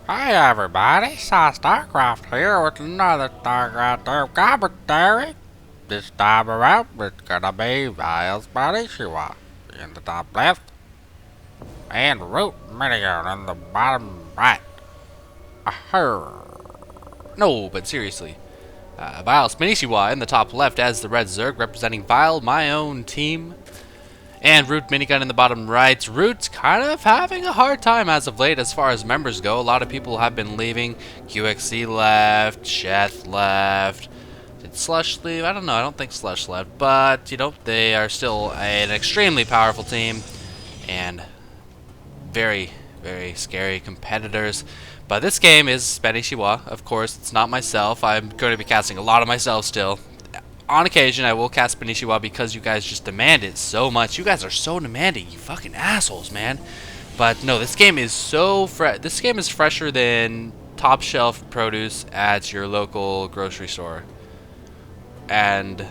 Hey everybody, StarCraft here with another StarCraft commentary. This time around, it's gonna be vileSpanishiwa in the top left and ROOTMinigun in the bottom right. No, but seriously. vileSpanishiwa in the top left as the red Zerg representing Vile, my own team. And ROOTMinigun in the bottom right. Root's kind of having a hard time as of late as far as members go. A lot of people have been leaving. QXC left, Sheth left. Did Slush leave? I don't know. I don't think Slush left. But, you know, they are still an extremely powerful team. And very, very scary competitors. But this game is Spanishiwa. Of course, it's not myself. I'm going to be casting a lot of myself still. On occasion, I will cast Spanishiwa because you guys just demand it so much. You guys are so demanding, you fucking assholes, man. But no, this game is so fresh. This game is fresher than top shelf produce at your local grocery store. And,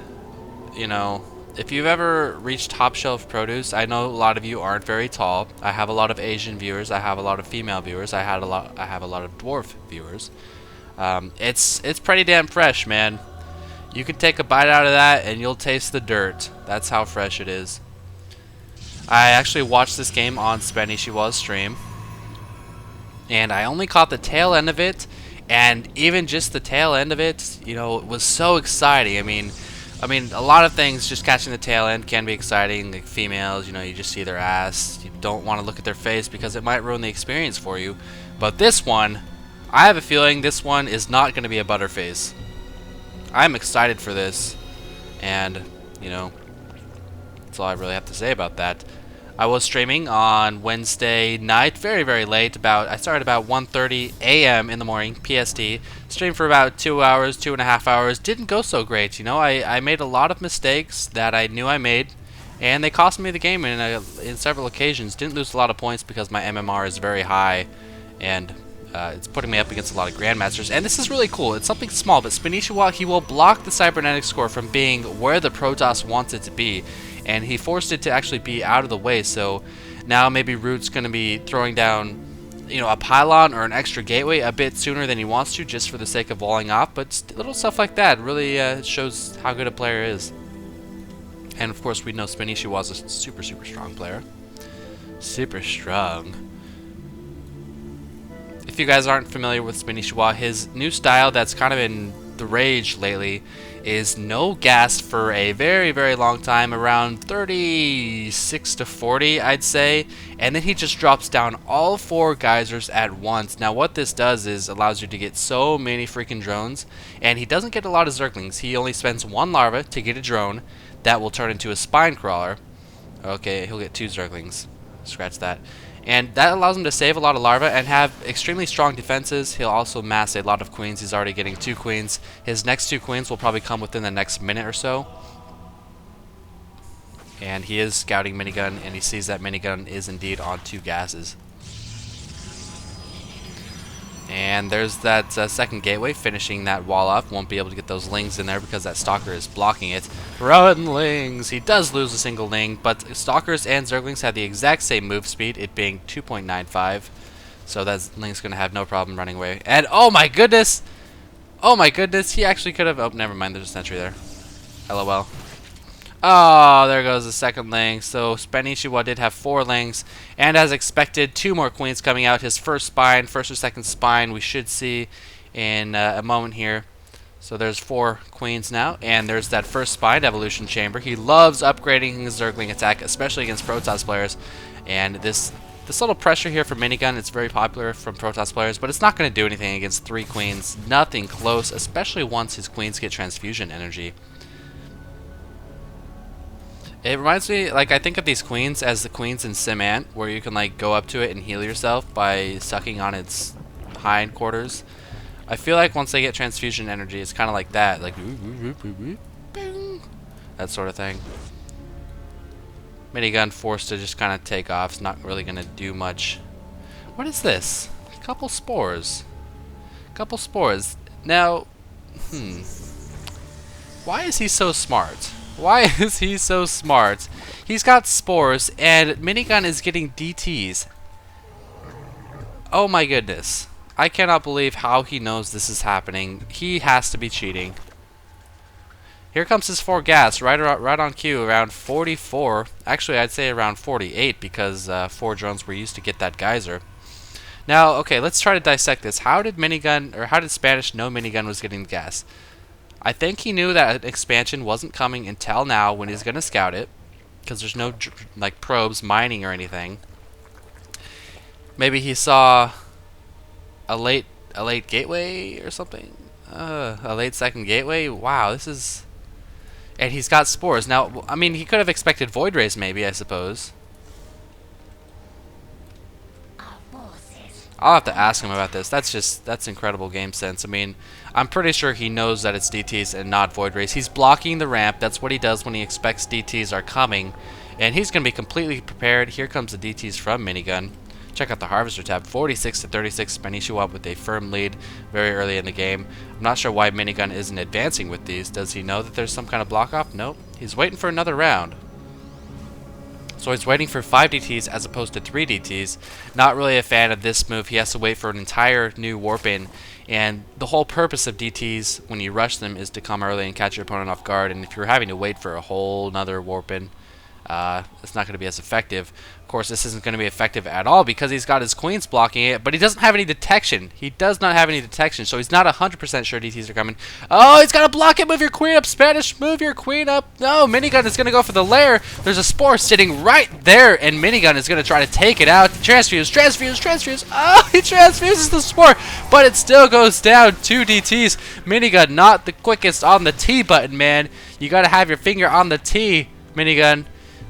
you know, if you've ever reached top shelf produce, I know a lot of you aren't very tall. I have a lot of Asian viewers. I have a lot of female viewers. I have a lot of dwarf viewers. It's pretty damn fresh, man. You can take a bite out of that and you'll taste the dirt. That's how fresh it is. I actually watched this game on Spanishiwa's stream. And I only caught the tail end of it. And even just the tail end of it, you know, it was so exciting. I mean, a lot of things just catching the tail end can be exciting. Like females, you know, you just see their ass. You don't want to look at their face because it might ruin the experience for you. But this one, I have a feeling this one is not going to be a butterface. I'm excited for this, and, you know, that's all I really have to say about that. I was streaming on Wednesday night, very, very late. I started about 1:30 a.m. in the morning, PST. Streamed for about 2 hours, 2.5 hours. Didn't go so great, you know. I made a lot of mistakes that I knew I made, and they cost me the game in several occasions. Didn't lose a lot of points because my MMR is very high, and it's putting me up against a lot of Grandmasters, and this is really cool. It's something small, but Spanishiwa, he will block the cybernetic score from being where the Protoss wants it to be, and he forced it to actually be out of the way, so now maybe Root's going to be throwing down, you know, a pylon or an extra gateway a bit sooner than he wants to, just for the sake of walling off, but little stuff like that really shows how good a player is. And of course, we know Spanishiwa is a super, super strong player. Super strong. If you guys aren't familiar with Spanishiwa, his new style that's kind of in the rage lately is no gas for a very, very long time, around 36 to 40, I'd say, and then he just drops down all 4 geysers at once. Now what this does is allows you to get so many freaking drones, and he doesn't get a lot of Zerglings. He only spends 1 larva to get a drone that will turn into a spine crawler. Okay, he'll get 2 Zerglings. Scratch that. And that allows him to save a lot of larvae and have extremely strong defenses. He'll also mass a lot of queens. He's already getting 2 queens. His next 2 queens will probably come within the next minute or so. And he is scouting minigun, and he sees that minigun is indeed on 2 gases. And there's that second gateway, finishing that wall off. Won't be able to get those lings in there because that stalker is blocking it. Run, lings! He does lose a single ling, but stalkers and zerglings have the exact same move speed, it being 2.95. So that ling's going to have no problem running away. And oh my goodness! Oh my goodness, he actually could have... Oh, never mind, there's a sentry there. LOL. Oh, there goes the second ling. So Spanishiwa did have 4 lings, and as expected, 2 more queens coming out. His first or second spine we should see in a moment here. So there's 4 queens now, and there's that first spine evolution chamber. He loves upgrading his Zergling attack, especially against Protoss players. And this little pressure here from minigun, it's very popular from Protoss players, but it's not going to do anything against 3 queens. Nothing close, especially once his queens get transfusion energy. It reminds me, like, I think of these queens as the queens in Simant, where you can, like, go up to it and heal yourself by sucking on its hindquarters. I feel like once they get transfusion energy, it's kind of like that, like, that sort of thing. Minigun forced to just kind of take off. It's not really going to do much. What is this? A couple spores. Couple spores. Now, why is he so smart? Why is he so smart? He's got spores, and minigun is getting DTs. Oh my goodness. I cannot believe how he knows this is happening. He has to be cheating. Here comes his 4 gas, right on cue, around 44. Actually, I'd say around 48 because 4 drones were used to get that geyser. Now, okay, let's try to dissect this. How did Spanish know minigun was getting the gas? I think he knew that an expansion wasn't coming until now when he's gonna scout it, because there's no like probes mining or anything. Maybe he saw a late gateway or something. A late second gateway. Wow, this is. And he's got spores. Now, I mean, he could have expected void rays, maybe, I suppose. I'll have to ask him about this. That's incredible game sense. I mean, I'm pretty sure he knows that it's DTs and not void rays. He's blocking the ramp. That's what he does when he expects DTs are coming. And he's going to be completely prepared. Here comes the DTs from Minigun. Check out the Harvester tab. 46 to 36 Spanishiwa with a firm lead very early in the game. I'm not sure why Minigun isn't advancing with these. Does he know that there's some kind of block off? Nope. He's waiting for another round. So he's waiting for 5 DTs as opposed to 3 DTs. Not really a fan of this move. He has to wait for an entire new warp in. And the whole purpose of DTs when you rush them is to come early and catch your opponent off guard. And if you're having to wait for a whole nother warp in, it's not going to be as effective. Of course, this isn't going to be effective at all because he's got his queens blocking it, but he doesn't have any detection. He does not have any detection, so he's not 100% sure DTs are coming. Oh, he's got to block it. Move your queen up, Spanish. Move your queen up. No, Minigun is going to go for the lair. There's a spore sitting right there, and Minigun is going to try to take it out. Transfuse, transfuse, transfuse. Oh, he transfuses the spore, but it still goes down. 2 DTs. Minigun not the quickest on the T button, man. You got to have your finger on the T, Minigun.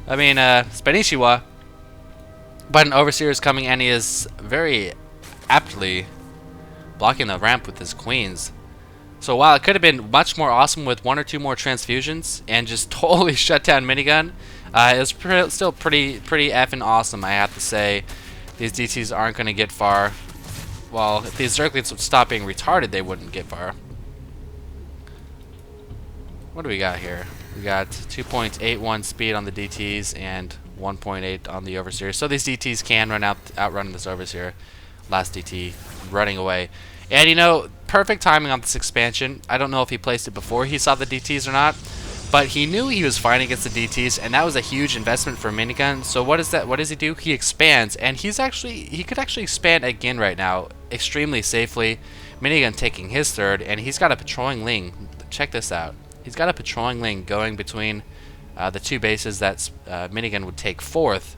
I mean, Spanishiwa. But an Overseer is coming, and he is very aptly blocking the ramp with his queens. So while it could have been much more awesome with 1 or 2 more transfusions and just totally shut down Minigun, it's still pretty effing awesome, I have to say. These DTs aren't going to get far. Well, if these Zerglings would stop being retarded, they wouldn't get far. What do we got here? We got 2.81 speed on the DTs and 1.8 on the Overseer. So these DTs can outrun this Overseer. Last DT running away. And you know, perfect timing on this expansion. I don't know if he placed it before he saw the DTs or not, but he knew he was fighting against the DTs, and that was a huge investment for Minigun. So what does he do? He expands, and he could actually expand again right now extremely safely. Minigun taking his 3rd, and he's got a patrolling Ling. Check this out. He's got a patrolling Ling going between the 2 bases that Minigun would take 4th,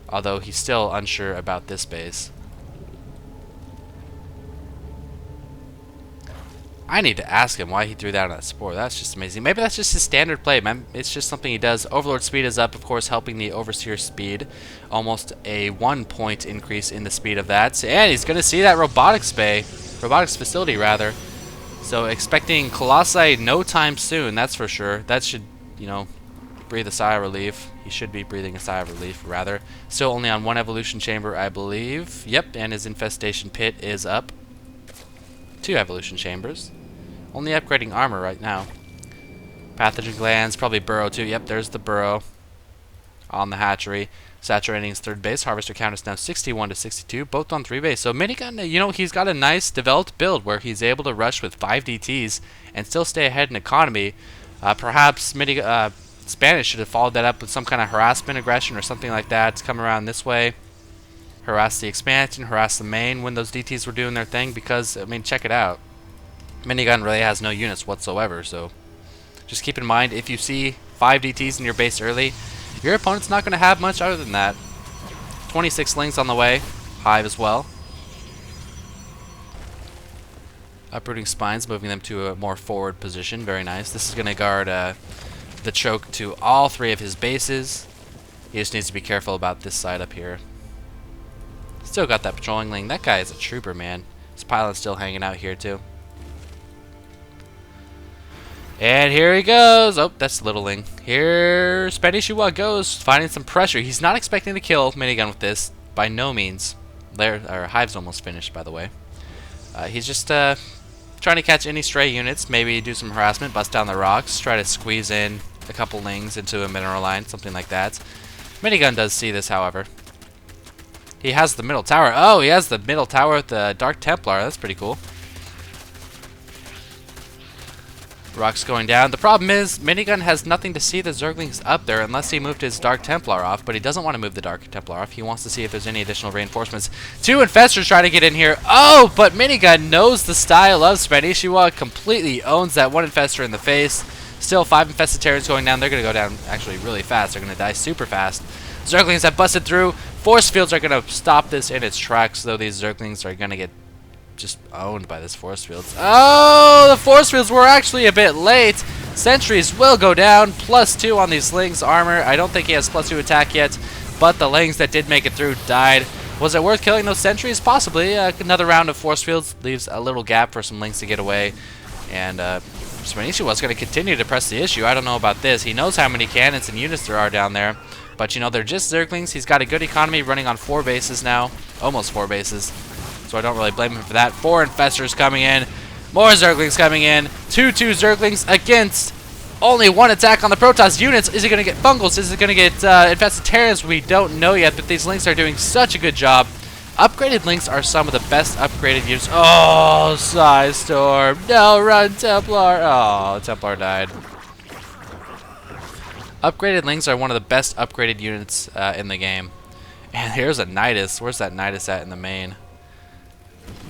although he's still unsure about this base. I need to ask him why he threw that on that spore. That's just amazing. Maybe that's just his standard play, man. It's just something he does. Overlord speed is up, of course, helping the Overseer speed. Almost a 1-point increase in the speed of that. And he's going to see that robotics facility, rather. So expecting Colossi no time soon, that's for sure. That should, you know, breathe a sigh of relief. He should be breathing a sigh of relief, rather. Still only on 1 evolution chamber, I believe. Yep, and his infestation pit is up. 2 evolution chambers. Only upgrading armor right now. Pathogen glands, probably burrow too. Yep, there's the burrow on the hatchery. Saturating his 3rd base. Harvester count is now 61 to 62, both on 3 base. So Minigun, you know, he's got a nice developed build where he's able to rush with 5 DTs and still stay ahead in economy. Perhaps Spanish should have followed that up with some kind of harassment aggression or something like that to come around this way. Harass the expansion, harass the main when those DTs were doing their thing, because, I mean, check it out. Minigun really has no units whatsoever, so just keep in mind, if you see 5 DTs in your base early, your opponent's not going to have much other than that. 26 Lings on the way. Hive as well. Uprooting Spines, moving them to a more forward position. Very nice. This is going to guard the choke to all 3 of his bases. He just needs to be careful about this side up here. Still got that patrolling Ling. That guy is a trooper, man. His pilot's still hanging out here, too. And here he goes. Oh, that's Littling. Here Spanishiwa goes, finding some pressure. He's not expecting to kill Minigun with this, by no means. Our Hive's almost finished, by the way. He's just trying to catch any stray units, maybe do some harassment, bust down the rocks, try to squeeze in a couple Lings into a mineral line, something like that. Minigun does see this, however. He has the middle tower. Oh, he has the middle tower with the Dark Templar. That's pretty cool. Rock's going down. The problem is, Minigun has nothing to see the Zerglings up there unless he moved his Dark Templar off, but he doesn't want to move the Dark Templar off. He wants to see if there's any additional reinforcements. 2 Infestors trying to get in here. Oh, but Minigun knows the style of Spanishiwa, completely owns that 1 Infestor in the face. Still 5 Infested Terrans going down. They're going to go down actually really fast. They're going to die super fast. Zerglings have busted through. Force fields are going to stop this in its tracks, though these Zerglings are going to get just owned by this force fields. Oh, the force fields were actually a bit late. Sentries will go down. +2 on these Lings armor. I don't think he has +2 attack yet, but the Lings that did make it through died. Was it worth killing those sentries? Possibly. Another round of force fields leaves a little gap for some Lings to get away, and Spanishiwa was going to continue to press the issue. I don't know about this. He knows how many cannons and units there are down there, but you know, they're just Zerglings. He's got a good economy, running on 4 bases now, almost 4 bases. So I don't really blame him for that. 4 Infestors coming in. More Zerglings coming in. 2-2 Zerglings against only 1 attack on the Protoss units. Is he going to get Fungals? Is it going to get Infested Terrans? We don't know yet, but these Lings are doing such a good job. Upgraded Lings are some of the best upgraded units. Oh, Size Storm. No, run, Templar. Oh, Templar died. Upgraded Lings are one of the best upgraded units in the game. And here's a Nidus. Where's that Nidus at in the main?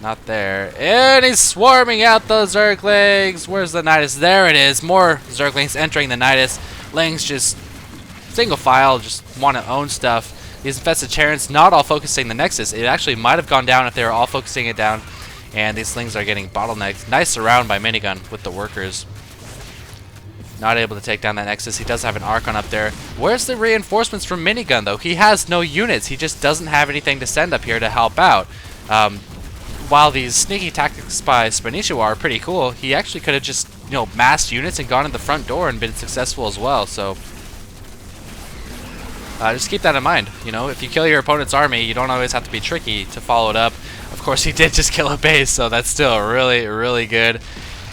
Not there. And he's swarming out those Zerglings. Where's the Nidus? There it is. More Zerglings entering the Nidus. Lings just single file, just want to own stuff. These Infested Terrans not all focusing the Nexus. It actually might have gone down if they were all focusing it down. And these Lings are getting bottlenecked. Nice surround by Minigun with the workers. Not able to take down that Nexus. He does have an Archon up there. Where's the reinforcements from Minigun, though? He has no units. He just doesn't have anything to send up here to help out. While these sneaky tactics by Spanishiwa are pretty cool, he actually could have just, you know, massed units and gone in the front door and been successful as well. So just keep that in mind. You know, if you kill your opponent's army, you don't always have to be tricky to follow it up. Of course, he did just kill a base, so that's still really, really good.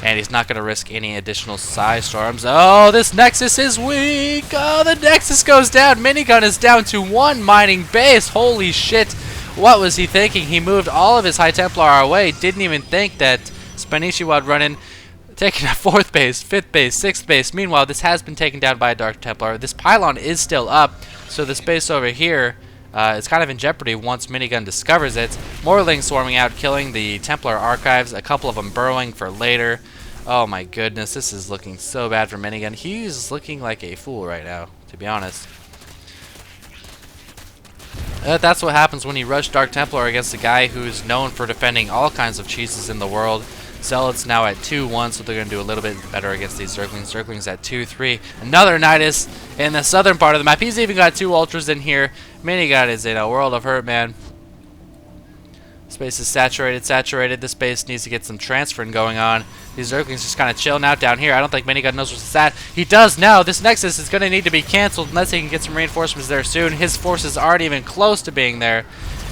And he's not going to risk any additional Size Storms. Oh, this Nexus is weak. Oh, the Nexus goes down. Minigun is down to 1 mining base. Holy shit. What was he thinking? He moved all of his High Templar away. Didn't even think that Spanishiwa would run in. Taking a 4th base, 5th base, 6th base. Meanwhile, this has been taken down by a Dark Templar. This pylon is still up, so this base over here is kind of in jeopardy once Minigun discovers it. More Lings swarming out, killing the Templar archives. A couple of them burrowing for later. Oh my goodness, this is looking so bad for Minigun. He's looking like a fool right now, to be honest. That's what happens when you rush Dark Templar against a guy who's known for defending all kinds of cheeses in the world. Zealots now at 2-1, so they're going to do a little bit better against these Zerglings. Zerglings at 2-3. Another Nidus in the southern part of the map. He's even got 2 Ultras in here. Minigun is in a world of hurt, man. Space is saturated. This base needs to get some transferring going on. These Zerglings just kind of chilling out down here. I don't think Minigun knows where it's at. He does now. This Nexus is going to need to be canceled unless he can get some reinforcements there soon. His forces aren't even close to being there.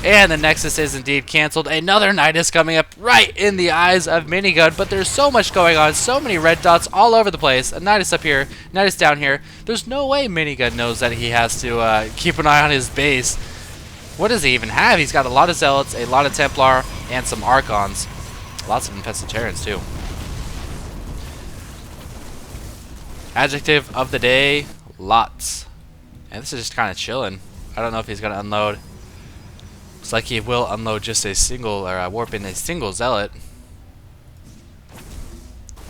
And the Nexus is indeed canceled. Another Nidus coming up right in the eyes of Minigun. But there's so much going on. So many red dots all over the place. A Nidus up here. Nidus down here. There's no way Minigun knows that he has to keep an eye on his base. What does he even have? He's got a lot of Zealots, a lot of Templar, and some Archons. Lots of Infested Terrans, too. Adjective of the day, lots. And this is just kind of chilling. I don't know if he's going to unload. Looks like he will unload just a single, or warp in a single Zealot.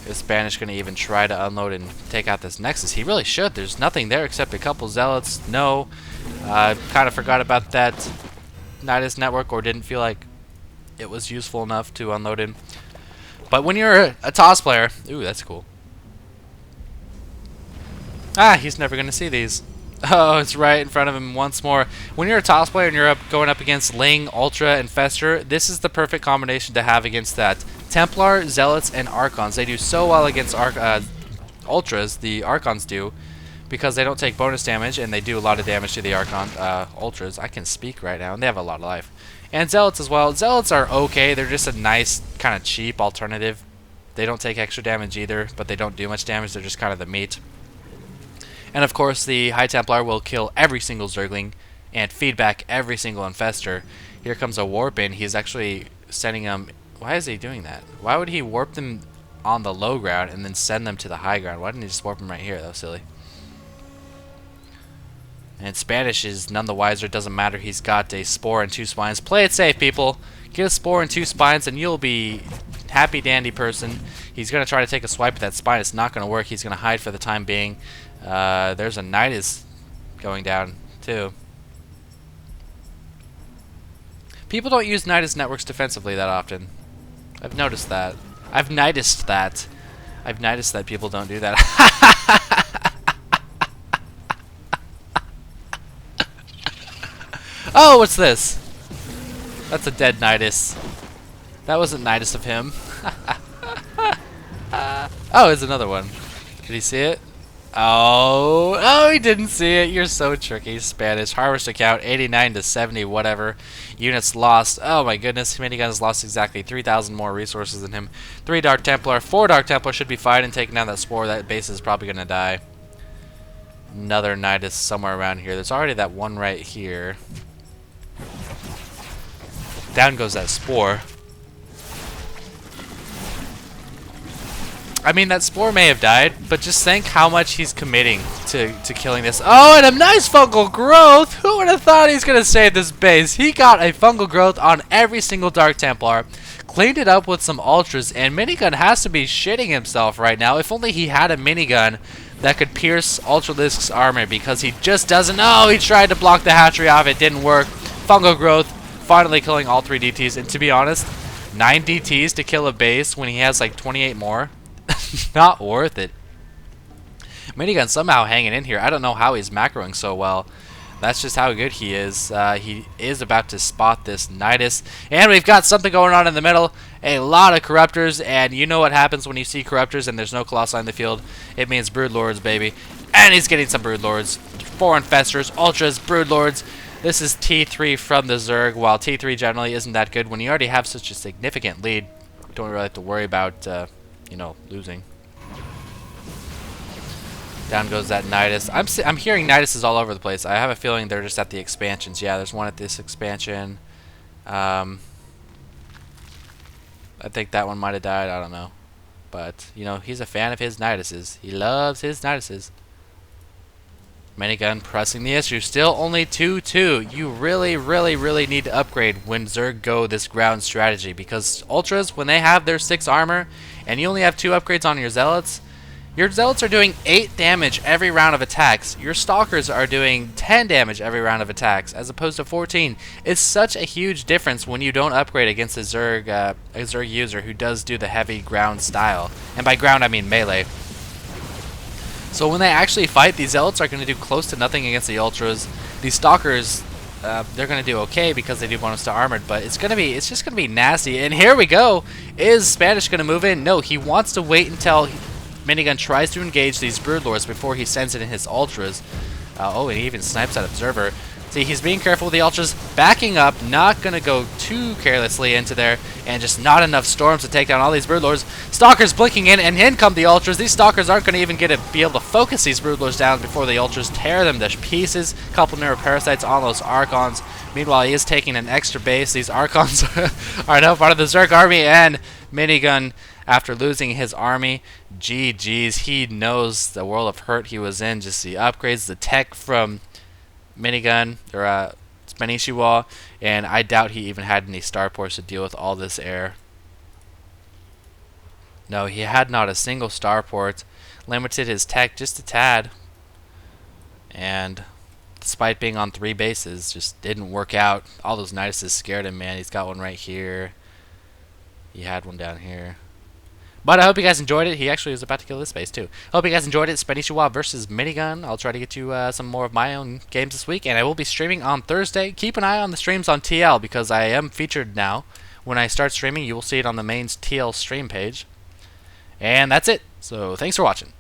Is Spanish going to even try to unload and take out this Nexus? He really should. There's nothing there except a couple Zealots. No. Kind of forgot about that Nidus network, or didn't feel like it was useful enough to unload him. But when you're a TOS player... Ooh, that's cool. Ah, he's never going to see these. Oh, it's right in front of him once more. When you're a TOS player and you're going up against Ling, Ultra, and Fester, this is the perfect combination to have against that. Templar, Zealots, and Archons. They do so well against Ultras, the Archons do, because they don't take bonus damage, and they do a lot of damage to the Ultras. I can speak right now, and they have a lot of life. And Zealots as well. Zealots are okay. They're just a nice, kind of cheap alternative. They don't take extra damage either, but they don't do much damage. They're just kind of the meat. And of course, the High Templar will kill every single Zergling and feed back every single infestor. Here comes a warp in. He's actually sending them. Why is he doing that? Why would he warp them on the low ground and then send them to the high ground? Why didn't he just warp them right here? That was silly. And Spanish is none the wiser. Doesn't matter. He's got a spore and 2 spines. Play it safe, people. Get a spore and 2 spines, and you'll be happy dandy person. He's going to try to take a swipe at that spine. It's not going to work. He's going to hide for the time being. There's a Nidus going down, too. People don't use Nidus networks defensively that often. I've noticed that. I've noticed that people don't do that. Oh, what's this? That's a dead Nidus. That wasn't Nidus of him. Oh, there's another one. Did he see it? Oh, he didn't see it. You're so tricky, Spanish. Harvest account, 89 to 70, whatever. Units lost. Oh my goodness, Minigun's lost exactly 3,000 more resources than him. 3 Dark Templar, 4 Dark Templar should be fine and taking down that spore. That base is probably gonna die. Another Nidus somewhere around here. There's already that one right here. Down goes that spore. I mean, that spore may have died, but just think how much he's committing to killing this. Oh, and a nice fungal growth! Who would have thought he's going to save this base? He got a fungal growth on every single Dark Templar, cleaned it up with some Ultras, and Minigun has to be shitting himself right now. If only he had a minigun that could pierce Ultralisk's armor, because he just doesn't. Oh, he tried to block the hatchery off. It didn't work. Fungal growth, finally killing all 3 DTs. And to be honest, 9 DTs to kill a base when he has like 28 more? Not worth it. Minigun somehow hanging in here. I don't know how he's macroing so well. That's just how good he is. He is about to spot this Nidus. And we've got something going on in the middle. A lot of Corruptors. And you know what happens when you see Corruptors and there's no Colossi in the field. It means Broodlords, baby. And he's getting some Broodlords. 4 Infestors, Ultras, Broodlords. This is T3 from the Zerg. While T3 generally isn't that good, when you already have such a significant lead, you don't really have to worry about, you know, losing. Down goes that Nidus. I'm hearing Niduses all over the place. I have a feeling they're just at the expansions. Yeah, there's one at this expansion. I think that one might have died. I don't know. But, you know, he's a fan of his Niduses. He loves his Niduses. Minigun pressing the issue. Still only 2-2. You really, really, really need to upgrade when Zerg go this ground strategy. Because Ultras, when they have their 6 armor, and you only have 2 upgrades on your Zealots, your Zealots are doing 8 damage every round of attacks. Your Stalkers are doing 10 damage every round of attacks, as opposed to 14. It's such a huge difference when you don't upgrade against a Zerg user who does do the heavy ground style. And by ground, I mean melee. So when they actually fight, these Zealots are going to do close to nothing against the Ultras. These Stalkers, they're going to do okay because they do bonus to armored, but it's just going to be nasty. And here we go. Is Spanish going to move in? No, he wants to wait until Minigun tries to engage these Broodlords before he sends it in his Ultras. Oh, and he even snipes that Observer. See, he's being careful with the Ultras, backing up, not going to go too carelessly into there, and just not enough Storms to take down all these Broodlords. Stalkers blinking in come the Ultras. These Stalkers aren't going to even be able to focus these Broodlords down before the Ultras tear them to pieces. Couple Neuroparasites on those Archons. Meanwhile, he is taking an extra base. These Archons are now part of the Zerg army, and Minigun, after losing his army, GG's, he knows the world of hurt he was in. Just the upgrades, the tech from Minigun, or Spanishiwa, and I doubt he even had any starports to deal with all this air. No, he had not a single starport. Limited his tech just a tad. And despite being on 3 bases, just didn't work out. All those Niduses scared him, man. He's got one right here. He had one down here. But I hope you guys enjoyed it. He actually was about to kill this base too. Hope you guys enjoyed it. Spanishiwa versus Minigun. I'll try to get you some more of my own games this week, and I will be streaming on Thursday. Keep an eye on the streams on TL because I am featured now. When I start streaming, you will see it on the main TL stream page. And that's it. So thanks for watching.